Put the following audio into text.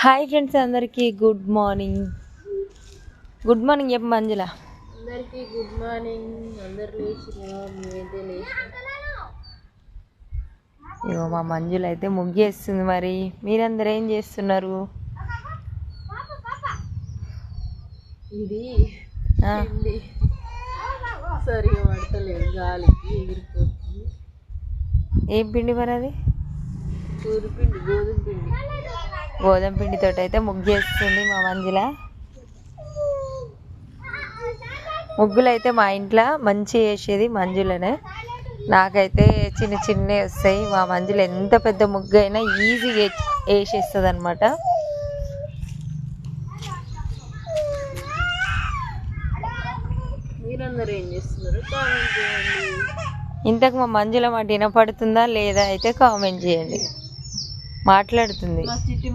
Hi friends, అందరికీ good morning. Good morning చెప్పు మంజుల. అందరికీ గుడ్ మార్నింగ్. అందరు లేచినా మేమైతే లేచినా. ఇగో మా మంజుల అయితే ముగ్గేస్తుంది. మరి మీరందరూ ఏం చేస్తున్నారు? ఇది పిండి సరిగా పడతలేదు, గాలికి ఎగిరిపోతుంది. ఏం పిండి మరి అది? పిండి, గోధుమ పిండి. గోధుమ పిండితో అయితే ముగ్గేస్తుంది మా మంజుల. ముగ్గులు అయితే మా ఇంట్లో మంచి వేసేది మంజులనే. నాకైతే చిన్న చిన్న వస్తాయి. మా మంజుల ఎంత పెద్ద ముగ్గు అయినా ఈజీగా వేసేస్తుంది అనమాట. మీరందరూ ఏం చేస్తున్నారు? కామెంట్ చేయండి. ఇంతకు మా మంజుల మాట వినపడుతుందా లేదా అయితే కామెంట్ చేయండి. మాట్లాడుతుంది.